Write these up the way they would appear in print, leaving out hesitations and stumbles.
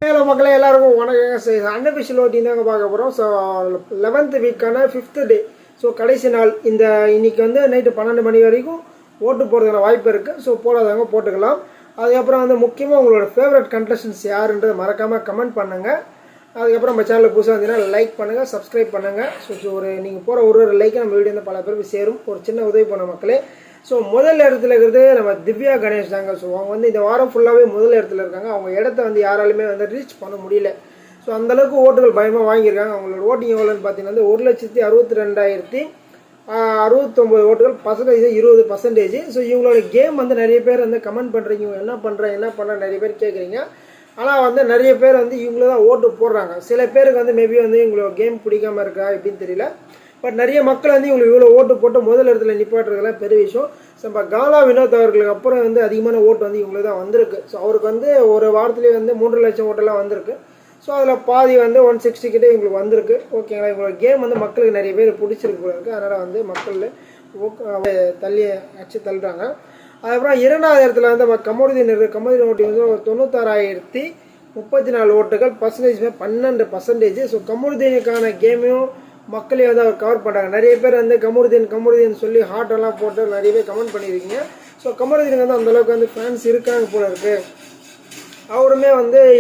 Hello மக்களே, எல்லாருக்கும் வணக்கம். அன்அஃபிஷியல் ஓட்டிங் தாங்க பார்க்க போகிறோம். ஸோ 11th வீக்கான 5th டே. ஸோ கடைசி நாள். இன்னைக்கு நைட்டு 12 மணி வரைக்கும் ஓட்டு போகிறதுக்கான வாய்ப்பு இருக்குது. ஸோ போடாதவங்க போட்டுக்கலாம். அதுக்கப்புறம் முக்கியமாக உங்களோட ஃபேவரட் கண்டஸ்டன்ஸ் யாருன்றதை மறக்காமல் கமெண்ட் பண்ணுங்கள். அதுக்கப்புறம் நம்ம சேனலில் புதுசாக இருந்தீங்கன்னா லைக் பண்ணுங்கள், சப்ஸ்கிரைப் பண்ணுங்கள். ஸோ நீங்கள் போகிற ஒரு லைக்கை நம்ம வீடியோ பல பேருக்கு சேரும். ஒரு சின்ன உதவி பண்ண மக்களே. ஸோ முதல் இடத்துல இருக்கிறது நம்ம திவ்யா கணேஷ் தாங்க. ஸோ அவங்க இந்த வாரம் ஃபுல்லாகவே முதல் இடத்துல இருக்காங்க. அவங்க இடத்த யாராலுமே ரீச் பண்ண முடியல. ஸோ அந்தளவுக்கு ஓட்டுகள் பயமாக வாங்கியிருக்காங்க. அவங்களோட ஓட்டிங் எவ்வளோன்னு பார்த்தீங்கன்னா 1,62,069 ஓட்டுகள், பர்சன்டேஜ் 20%. ஸோ இவங்களோட கேம் நிறைய பேர் கமெண்ட் பண்ணுறீங்க, என்ன பண்ணுற நிறைய பேர் கேட்குறீங்க. ஆனால் நிறைய பேர் இவங்கள தான் ஓட்டு போடுறாங்க. சில பேருக்கு மேபி இவங்களோட கேம் பிடிக்காம இருக்கா எப்படின்னு தெரியல. பட் நிறைய மக்கள் இவங்களுக்கு இவ்வளோ ஓட்டு போட்டு முதல் இடத்துல நிப்பாட்டுறதுலாம் பெரிய விஷயம். ஸோ இப்போ காலா வினோத் அவர்களுக்கு அப்புறம் அதிகமான ஓட்டு இவங்களுக்கு தான் வந்திருக்கு. ஸோ அவருக்கு ஒரு வாரத்துலேயே 3 லட்சம் ஓட்டெல்லாம் வந்திருக்கு. ஸோ அதில் பாதி 160 கிட்டே இவங்களுக்கு வந்திருக்கு. ஓகேங்களா, இவங்களோட கேம் மக்களுக்கு நிறைய பேர் பிடிச்சிருக்கு போல இருக்குது. அதனால் மக்கள் தள்ளி அடிச்சு தள்ளுறாங்க. அதுக்கப்புறம் 2வது இடத்துல நம்ம கமருதீன் இருக்குது. கமருதீன் ஓட்டி 96,034 ஓட்டுகள், பர்சன்டேஜ் 12%. ஸோ கமருதீனுக்கான கேமையும் மக்களே அவர் கவர் பண்ணுறாங்க. நிறைய பேர் கமருதீன் சொல்லி ஹார்ட்டெல்லாம் போட்டு நிறைய பேர் கமெண்ட் பண்ணியிருக்கீங்க. ஸோ கமருதீனுக்கு அந்தளவுக்கு ஃபேன்ஸ் இருக்காங்க போல இருக்குது. அவருமே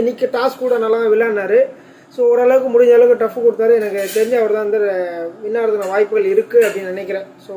இன்னைக்கு டாஸ்க் கூட நல்லா விளையாடினார். ஸோ ஓரளவுக்கு முடிஞ்ச அளவுக்கு டஃப் கொடுத்தாரு. எனக்கு தெரிஞ்ச அவர் தான் வின்னாகிறதுக்கான வாய்ப்புகள் இருக்குது அப்படின்னு நினைக்கிறேன். ஸோ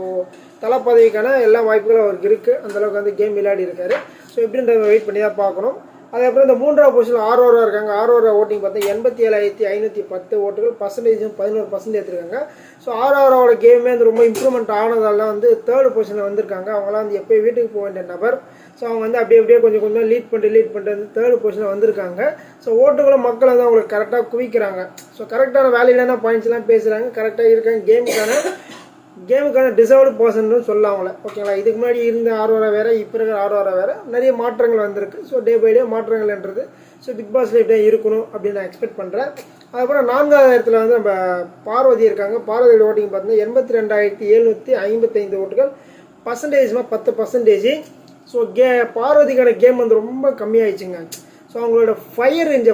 தலை பதவிக்கான எல்லா வாய்ப்புகளும் அவருக்கு இருக்குது. அந்தளவுக்கு கேம் விளையாடி இருக்காரு. ஸோ எப்படின்றத வெயிட் பண்ணி தான் பார்க்கணும். அதுக்கப்புறம் இந்த 3வது பொசிஷனில் ஆரோரா இருக்காங்க. ஆரோரா ஓட்டிங் பார்த்தா 87,510 ஓட்டுகள், பர்சன்டேஜும் 11% எடுத்துருக்காங்க. ஸோ ஆரோராவோட கேமே ரொம்ப இம்ப்ரூவ்மெண்ட் ஆனதால 3rd பொசிஷனில் வந்திருக்காங்க. அவங்களாம் எப்போயும் வீட்டுக்கு போக வேண்டிய நபர். ஸோ அவங்க அப்படியே கொஞ்சம் கொஞ்சமாக லீட் பண்ணிட்டு 3rd பொசிஷனில் வந்திருக்காங்க. ஸோ ஓட்டுகளும் மக்கள் அவங்களுக்கு கரெக்டாக குவிக்கிறாங்க. ஸோ கரெக்டான வேலிடான பாயிண்ட்ஸ்லாம் பேசுகிறாங்க, கரெக்டாக இருக்காங்க. கேமுக்கான டிசர்வ்டு பர்சன்னு சொல்லலாம் அவங்கள. ஓகேங்களா, இதுக்கு முன்னாடி இருந்த ஆரோரா வேறு, இப்போ இருக்கிற ஆரோரா வேறு, நிறைய மாற்றங்கள் வந்திருக்கு. ஸோ டே பை டே மாற்றங்கள்ன்றது ஸோ பிக் பாஸில் இப்படியே இருக்கணும் அப்படின்னு நான் எக்ஸ்பெக்ட் பண்ணுறேன். அதுக்கப்புறம் 4வது இடத்துல நம்ம பார்வதி இருக்காங்க. பார்வதியோட ஓட்டிங் பார்த்தீங்கன்னா 82,755 ஓட்டுகள், பர்சன்டேஜ் 10%. ஸோ பார்வதிக்கான கேம் ரொம்ப கம்மியாகிடுச்சுங்க. ஸோ அவங்களோட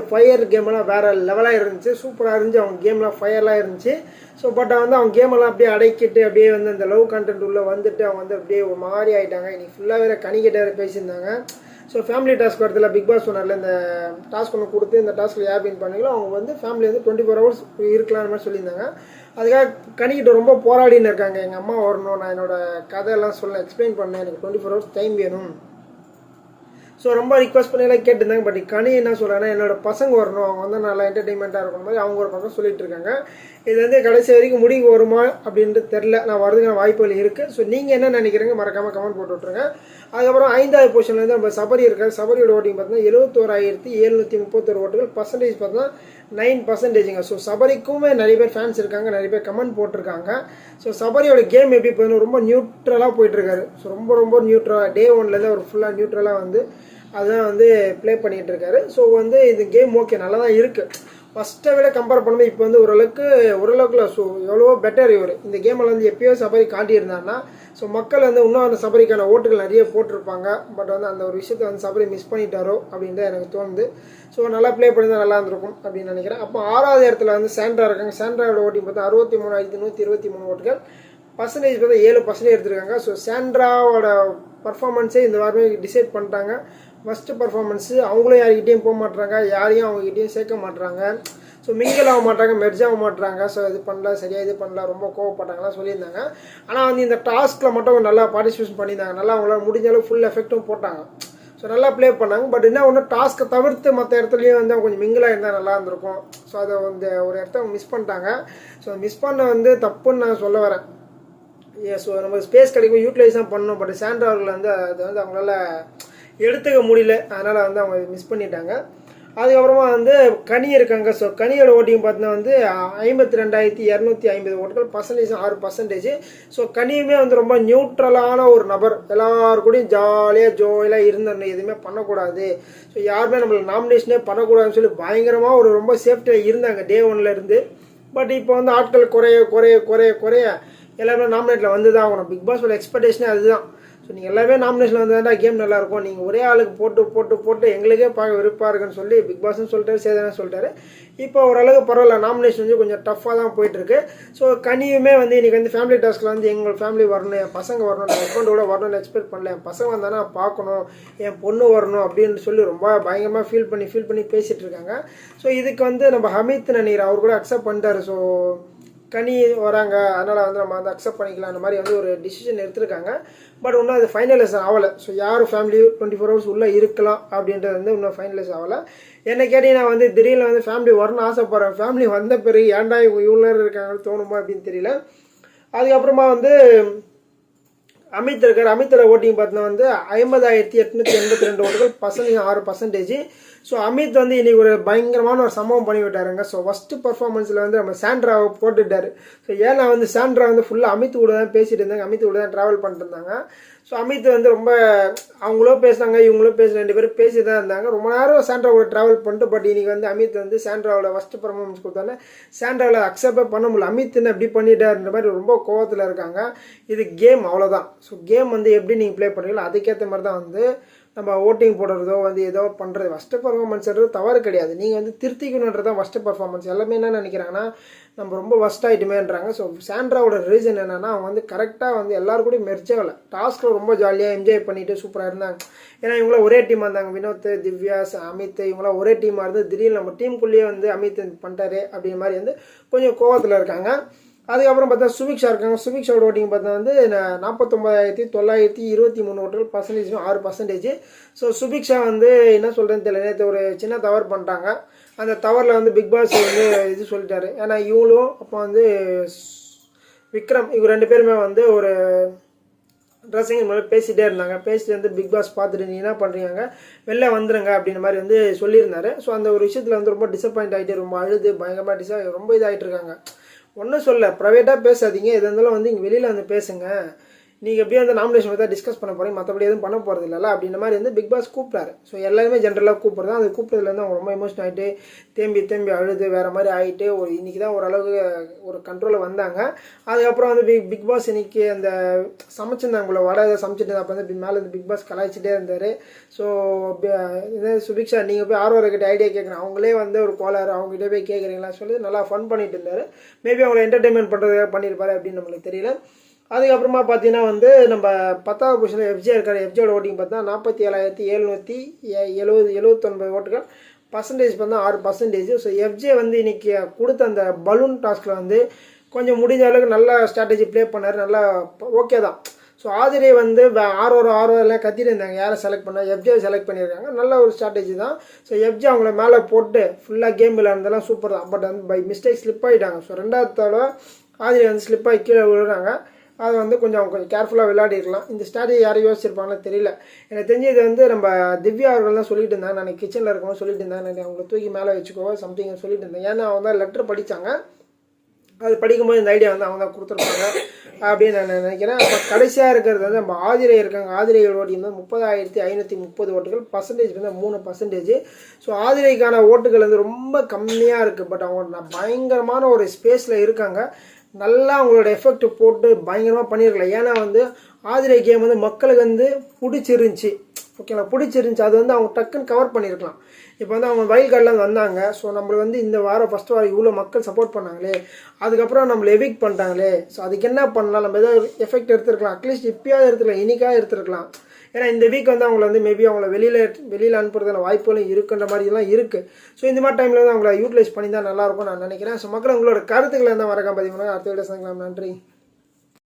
ஃபயர் கேமெல்லாம் வேறு லெவலாக இருந்துச்சு, சூப்பராக இருந்துச்சு. அவங்க கேம்லாம் ஃபயர்லாம் இருந்துச்சு. ஸோ பட் அவங்க கேமெல்லாம் அப்படியே அடைக்கிட்டு அப்படியே அந்த லவ் கண்டென்ட் உள்ளே வந்துட்டு அவங்க அப்படியே ஒரு மாதிரி ஆகிட்டாங்க. இன்னைக்கு ஃபுல்லாக வேறு கனிக்கிட்ட பேசியிருந்தாங்க. ஸோ ஃபேமிலி டாஸ்க் வரதில்ல, பிக் பாஸ் சொன்னார்ல, இந்த டாஸ்க் ஒன்று கொடுத்து இந்த டாஸ்க்கில் யார் வின் பண்ணீங்களோ அவங்க ஃபேமிலி 24 ஹவர்ஸ் இருக்கலாம்னு மாதிரி சொல்லியிருந்தாங்க. அதுக்காக கனிக்கிட்ட ரொம்ப போராடின்னு இருக்காங்க. எங்கள் அம்மா வரணும், நான் என்னோடய கதையெல்லாம் எக்ஸ்பிளைன் பண்ணேன், எனக்கு 24 ஹவர்ஸ் டைம் வேணும். ஸோ ரொம்ப ரிக்வஸ்ட் பண்ணியெல்லாம் கேட்டிருந்தாங்க. பட் கனி என்ன சொல்கிறாங்கன்னா, என்னோட பசங்க வரணும், அவங்க நல்லா என்டர்டெயின்மெண்ட்டாக இருக்கணும் மாதிரி அவங்க ஒரு பக்கம் சொல்லிட்டு இருக்காங்க. இது கடைசி வரைக்கும் முடிவு வருமா அப்படின்ட்டு தெரில. நான் வரதுக்கான வாய்ப்புகள் இருக்குது. ஸோ நீங்கள் என்ன நினைக்கிறீங்க மறக்காமல் கமெண்ட் போட்டு விட்ருங்க. அதுக்கப்புறம் 5வது பொசிஷனில் நம்ம சபரி இருக்கார். சபரியோட ஓட்டிங் பார்த்தீங்கன்னா 71,731 ஓட்டுகள், பர்சன்டேஜ் பார்த்தீங்கன்னா 9%. ஸோ சபரிக்குமே நிறைய பேர் ஃபேன்ஸ் இருக்காங்க, நிறைய பேர் கமெண்ட் போட்டிருக்காங்க. ஸோ சபரியோட கேம் எப்படி போயிடும், ரொம்ப நியூட்ரலாக போயிட்டுருக்காரு. ஸோ ரொம்ப நியூட்ரலாக டே 1லேருந்து அவர் ஃபுல்லாக நியூட்ரலாக அதுதான் ப்ளே பண்ணிகிட்டு இருக்காரு. ஸோ இது கேம் ஓகே நல்லா தான் இருக்குது. ஃபஸ்ட்டை விட கம்பேர் பண்ணும்போது இப்போ ஓரளவுக்குல ஸோ எவ்வளவோ பெட்டர். இவர் இந்த கேமில் எப்பயோ சபரி காட்டியிருந்தாருன்னா ஸோ மக்கள் இன்னும் அந்த சபரிக்கான ஓட்டுகள் நிறைய போட்டிருப்பாங்க. பட் அந்த ஒரு விஷயத்தை சபரி மிஸ் பண்ணிட்டாரோ அப்படின்ட்டு எனக்கு தோணுது. ஸோ நல்லா ப்ளே பண்ணி தான் நல்லா இருந்திருக்கும் அப்படின்னு நினைக்கிறேன். அப்போ 6வது இடத்துல சாண்ட்ரா இருக்காங்க. சாண்ட்ராவோட ஓட்டிங் பார்த்தா 63,123 ஓட்டுகள், பர்சன்டேஜ் பார்த்தா 7% எடுத்திருக்காங்க. ஸோ சாண்ட்ராவோட பர்ஃபார்மன்ஸே இந்த வாரமே டிசைட் பண்ணிட்டாங்க. ஃபஸ்ட்டு பர்ஃபார்மன்ஸு அவங்களும் யார்கிட்டையும் போக மாட்டுறாங்க, யாரையும் அவங்ககிட்டையும் சேர்க்க மாட்டுறாங்க. ஸோ மிங்கிள் ஆக மாட்டாங்க, மெர்ஜ் ஆக மாட்டுறாங்க. ஸோ இது பண்ணல, சரியாக இது பண்ணல, ரொம்ப கோவப்பட்டாங்கலாம் சொல்லியிருந்தாங்க. ஆனால் இந்த டாஸ்கில் மட்டும் நல்லா பார்ட்டிசிபேஷன் பண்ணியிருந்தாங்க. நல்லா அவங்களால முடிஞ்ச அளவு ஃபுல் எஃபெக்ட்டும் போட்டாங்க. ஸோ நல்லா ப்ளே பண்ணாங்க. பட் என்ன ஒன்று டாஸ்க்கை தவிர்த்து மற்ற இடத்துலையும் அவங்க கொஞ்சம் மிங்கிளாக இருந்தால் நல்லா இருந்திருக்கும். ஸோ அதை ஒரு இடத்த அவங்க மிஸ் பண்ணிட்டாங்க. ஸோ மிஸ் பண்ண தப்புன்னு நான் சொல்ல வரேன். ஸோ நம்ம ஸ்பேஸ் கிடைக்கும், யூட்டிலைஸ் தான் பண்ணணும். பட் சாண்ட்ரா அவர்கள் அது அவங்களால எடுத்துக்க முடியல. அதனால் அவங்க மிஸ் பண்ணிட்டாங்க. அதுக்கப்புறமா கனி இருக்காங்க. ஸோ கனியோட ஓட்டிங் பார்த்தீங்கன்னா 52,250 ஓட்டுகள், பர்சன்டேஜ் 6%. ஸோ கனியுமே ரொம்ப நியூட்ரலான ஒரு நபர். எல்லாருக்கூடையும் ஜோலியாக இருந்தோம், எதுவுமே பண்ணக்கூடாது, ஸோ யாருமே நம்மளை நாமினேஷனே பண்ணக்கூடாதுன்னு சொல்லி பயங்கரமாக ரொம்ப சேஃப்டியாக இருந்தாங்க டே 1லேருந்து. பட் இப்போ ஆட்கள் குறைய எல்லாருமே நாமினேட்டில் வந்து தான் ஆகணும். பிக் பாஸோட எக்ஸ்பெக்டேஷனே அதுதான். ஸோ ஸோ நீங்கள் எல்லாமே நாமினேஷன் வந்தால் கேம் நல்லாயிருக்கும், நீங்கள் ஒரே ஆளுக்கு போட்டு போட்டு போட்டு எங்களுக்கே பார்க்க விருப்பாக இருக்குன்னு சொல்லி பிக் பாஸ்ன்னு சொல்லிட்டாரு, சேதனா சொல்லிட்டாரு. இப்போ ஓரளவுக்கு பரவாயில்ல, நாமினேஷன் வந்து கொஞ்சம் டஃப்பாக தான் போயிட்டுருக்கு. ஸோ கனியுமே வந்து இன்றைக்கி வந்து ஃபேமிலி டாஸ்கில் வந்து எங்கள் ஃபேமிலி வரணும், என் பசங்க வரணும், என் ஹஸ்பண்டோட வரணும்னு எக்ஸ்பெக்ட் பண்ணல, என் பசங்க வந்தானா பார்க்கணும், என் பொண்ணு வரணும் அப்படின்னு சொல்லி ரொம்ப பயங்கரமாக ஃபீல் பண்ணி பேசிகிட்டு இருக்காங்க. ஸோ இதுக்கு வந்து நம்ம ஹமீத் நினைக்கிறேன் அவர் கூட அக்செப்ட் பண்ணிட்டாரு. ஸோ கனி வராங்க, அதனால் வந்து நம்ம வந்து அக்செப்ட் பண்ணிக்கலாம் அந்த மாதிரி வந்து ஒரு டிசிஷன் எடுத்திருக்காங்க. பட் இன்னும் அது ஃபைனலைஸ் ஆகலை. ஸோ யார் ஃபேமிலி 24 hours உள்ளே இருக்கலாம் அப்படின்றது வந்து இன்னும் ஃபைனலைஸ் ஆகலை. என்ன கேட்டீங்கன்னா வந்து திடீர்னு வந்து ஃபேமிலி வரணும்னு ஆசைப்படுறேன், ஃபேமிலி வந்த பிறகு ஏன்டா இவ்வளோ நேரம் இருக்காங்கன்னு தோணுமா அப்படின்னு தெரியல. அதுக்கப்புறமா வந்து அமித் இருக்கார். அமித்தோட ஓட்டிங் பார்த்தீங்கன்னா வந்து 50,882 ஓட்டுகள், பர்சன்டேஜ் 6%. ஸோ அமித் வந்து இன்னைக்கு ஒரு பயங்கரமான ஒரு சம்பவம் பண்ணி விட்டாருங்க. ஸோ ஃபஸ்ட்டு பர்ஃபார்மன்ஸில் வந்து நம்ம சாண்ட்ராவை போட்டுட்டாரு. ஸோ ஏன்னா வந்து சாண்ட்ரா வந்து ஃபுல்லாக அமித் கூட தான் பேசிட்டு இருந்தாங்க, அமித் கூட தான் ட்ராவல் பண்ணிட்டு இருந்தாங்க. ஸோ அமித் வந்து ரொம்ப அவங்களோ பேசுனாங்க, இவங்களோ பேச 2 பேரும் பேசி தான் இருந்தாங்க. ரொம்ப நேரம் சாண்ட்ராவோட ட்ராவல் பண்ணிட்டு, பட் இன்னைக்கு வந்து அமித் வந்து சாண்ட்ராவோட ஃபஸ்ட்டு பர்ஃபார்மன்ஸ் கொடுத்தாங்க. சாண்ட்ராவில் அக்செப்டே பண்ண முடியல, அமித்னு எப்படி பண்ணிட்டாருன்ற மாதிரி ரொம்ப கோவத்தில் இருக்காங்க. இது கேம், அவ்வளோதான். ஸோ கேம் வந்து எப்படி நீங்கள் ப்ளே பண்ணுறீங்களோ அதுக்கேற்ற மாதிரி தான் வந்து நம்ம ஓட்டிங் போடுறதோ வந்து ஏதோ பண்ணுறது. ஃபஸ்ட்டு பர்ஃபார்மன்ஸ்ன்றது தவறு கிடையாது, நீங்கள் வந்து திருத்திக்கணுன்றது தான் ஃபஸ்ட்டு பர்ஃபார்மன்ஸ். எல்லாமே என்ன நினைக்கிறாங்கன்னா நம்ம ரொம்ப ஒஸ்ட் ஆகிட்டுமேன்றாங்க. ஸோ சாண்ட்ராவோட ரீசன் என்னென்னா அவங்க வந்து கரெக்டாக வந்து எல்லாரும் கூட மெர்ஜ் ஆகலை, டாஸ்கில் ரொம்ப ஜாலியாக என்ஜாய் பண்ணிவிட்டு சூப்பராக இருந்தாங்க. ஏன்னா இவங்களாம் ஒரே டீமாக இருந்தாங்க, வினோத், திவ்யா, அமித் இவங்களாம் ஒரே டீமாக இருந்து திடீர்னு நம்ம டீமுக்குள்ளேயே வந்து அமித் பண்ணிட்டாரு அப்படின்ற மாதிரி வந்து கொஞ்சம் கோவத்தில் இருக்காங்க. அதுக்கப்புறம் பார்த்தா சுபிக்ஷா இருக்காங்க. சுபிக்ஷாவோட ஓட்டிங் பார்த்தா வந்து 49,923 ஓட்டுகள், பர்சன்டேஜ் 6%. ஸோ சுபிக்ஷா வந்து என்ன சொல்கிறேன்னு தெரியல, நேற்று ஒரு சின்ன தவறு பண்ணிட்டாங்க. அந்த தவறில் வந்து பிக் பாஸ் வந்து இது சொல்லிட்டாரு. ஏன்னா இவங்களும் அப்போ வந்து விக்ரம் இவங்க 2 பேருமே வந்து ஒரு ட்ரெஸ்ஸிங் மேலே பேசிகிட்டே இருந்தாங்க. பேசிட்டு வந்து பிக் பாஸ் பார்த்துட்டு நீ என்ன பண்ணுறீங்க வெளில வந்துடுங்க அப்படின்ற மாதிரி வந்து சொல்லியிருந்தாரு. ஸோ அந்த ஒரு விஷயத்தில் வந்து ரொம்ப டிசப்பாயிண்ட் ஆகிட்டு ரொம்ப அழுது பயங்கரமாக ரொம்ப இதாகிட்டு இருக்காங்க. ஒன்றும் சொல்ல, ப்ரைவேட்டாக பேசாதீங்க, எது இருந்தாலும் வந்து இங்கே வெளியில் வந்து பேசுங்க, நீங்கள் எப்படியும் அந்த நாமினேஷன் பற்றி டிஸ்கஸ் பண்ண போகிறீங்க, மற்றபடி எதுவும் பண்ண போகிறது இல்லைல்ல அப்படின்ற மாதிரி வந்து பிக் பாஸ் கூப்பிட்டாரு. ஸோ எல்லாருமே ஜென்ரலாக கூப்பிட்றது, அது கூப்பிட்றதுலேருந்து அவங்க ரொம்ப எமோஷன் ஆகிட்டு தேம்பி அழுது வேறு மாதிரி ஆகிட்டு இன்றைக்கி தான் ஓரளவுக்கு ஒரு கண்ட்ரோலில் வந்தாங்க. அதுக்கப்புறம் வந்து பிக் பாஸ் இன்றைக்கி அந்த சமைச்சிருந்தாங்க போல வடை சமைச்சிட்டு அப்போ வந்து மேலே வந்து பிக் பாஸ் கலாய்ச்சிட்டே இருந்தார். ஸோ இதே சுபிக்ஷா நீங்கள் போய் ஆர்வர்கிட்ட ஐடியா கேட்குறேன், அவங்களே வந்து ஒரு கோளாறு அவங்ககிட்ட போய் கேட்குறீங்களா சொல்லி நல்லா ஃபன் பண்ணிட்டு இருந்தார். மேபி அவங்களை என்டர்டெயின்மெண்ட் பண்ணுறதுக்காக பண்ணியிருப்பாரு அப்படின்னு நம்மளுக்கு தெரியல. அதுக்கப்புறமா பார்த்தீங்கன்னா வந்து நம்ம 10வது பொசிஷனில் எஃப்ஜே இருக்கார். எஃப்ஜேயோட ஓட்டிங் பார்த்தா 47,779 ஓட்டுகள், பர்சன்டேஜ் பார்த்தா 6%. ஸோ எஃப்ஜே வந்து இன்றைக்கி கொடுத்த அந்த பலூன் டாஸ்கில் வந்து கொஞ்சம் முடிஞ்ச அளவுக்கு நல்லா ஸ்ட்ராட்டஜி ப்ளே பண்ணார், நல்லா ஓகே தான். ஸோ ஆதிரை வந்து ஆர்வரெல்லாம் கத்திட்டு இருந்தாங்க, யாரை செலக்ட் பண்ணால் எஃப்ஜே செலக்ட் பண்ணியிருக்காங்க, நல்ல ஒரு ஸ்ட்ராட்டஜி தான். ஸோ எஃப்ஜே அவங்கள மேலே போட்டு ஃபுல்லாக கேம் விளையாடுறதெல்லாம் சூப்பர் தான். பட் வந்து பை மிஸ்டேக் ஸ்லிப் ஆகிட்டாங்க. ஸோ 2வது தடவை ஆதிரை வந்து ஸ்லிப் ஆகி கீழே விழுறாங்க. அதை வந்து கொஞ்சம் கேர்ஃபுல்லாக விளையாடிருக்கலாம். இந்த ஸ்ட்ராட்டஜி யாரும் யோசிச்சிருப்பாங்கன்னு தெரியல. எனக்கு தெரிஞ்சு இது வந்து நம்ம திவ்யா அவர்கள் தான் சொல்லிட்டு இருந்தாங்க, நான் கிச்சனில் இருக்கவும் சொல்லிட்டு இருந்தேன், நான் அவங்களை தூக்கி மேலே வச்சுக்கோ சம்திங் சொல்லிட்டு இருந்தேன். ஏன்னா அவங்க தான் லெட்டர் படித்தாங்க, அது படிக்கும்போது இந்த ஐடியா வந்து அவங்க தான் கொடுத்துருப்பாங்க அப்படின்னு நான் நினைக்கிறேன். அப்போ கடைசியாக இருக்கிறது வந்து நம்ம ஆதிரை இருக்காங்க. ஆதிரையோட ஓட்டிங் வந்து 30,530 ஓட்டுகள், பர்சன்டேஜ் வந்து 3%. ஸோ ஆதிரைக்கான ஓட்டுகள் வந்து ரொம்ப கம்மியாக இருக்குது. பட் அவங்க பயங்கரமான ஒரு ஸ்பேஸில் இருக்காங்க, நல்லா அவங்களோட எஃபெக்ட் போட்டு பயங்கரமாக பண்ணியிருக்கலாம். ஏன்னா வந்து ஆதிரை கேம் வந்து மக்களுக்கு வந்து பிடிச்சிருந்துச்சி, ஓகேங்களா, பிடிச்சிருந்துச்சி. அது வந்து அவங்க டக்குன்னு கவர் பண்ணியிருக்கலாம். இப்போ வந்து அவங்க வைல்ட் கார்டில் வந்தாங்க. ஸோ நம்மளுக்கு வந்து இந்த வாரம் ஃபஸ்ட் வாரம் இவ்வளோ மக்கள் சப்போர்ட் பண்ணாங்களே, அதுக்கப்புறம் நம்மளை எவிக்ட் பண்ணிட்டாங்களே, ஸோ அதுக்கு என்ன பண்ணலாம், நம்ம ஏதாவது எஃபெக்ட் எடுத்துருக்கலாம், அட்லீஸ்ட் இப்போயாவது எடுத்துக்கலாம், இன்றைக்காக எடுத்துருக்கலாம். ஏன்னா இந்த வீக் வந்து அவங்கள வந்து மேபி அவங்கள வெளியில் அனுப்புறதுல வாய்ப்புகளும் இருக்குன்ற மாதிரிலாம் இருக்குது. ஸோ இந்த மாதிரி டைமில் வந்து அவங்கள யூட்டிலைஸ் பண்ணி தான் நல்லாயிருக்கும் நான் நினைக்கிறேன். ஸோ மக்கள் உங்களோட கருத்துக்களை இருந்தால் மறக்காம பார்த்தீங்கன்னா அடுத்த வீடியோ சந்திக்கலாம். நன்றி.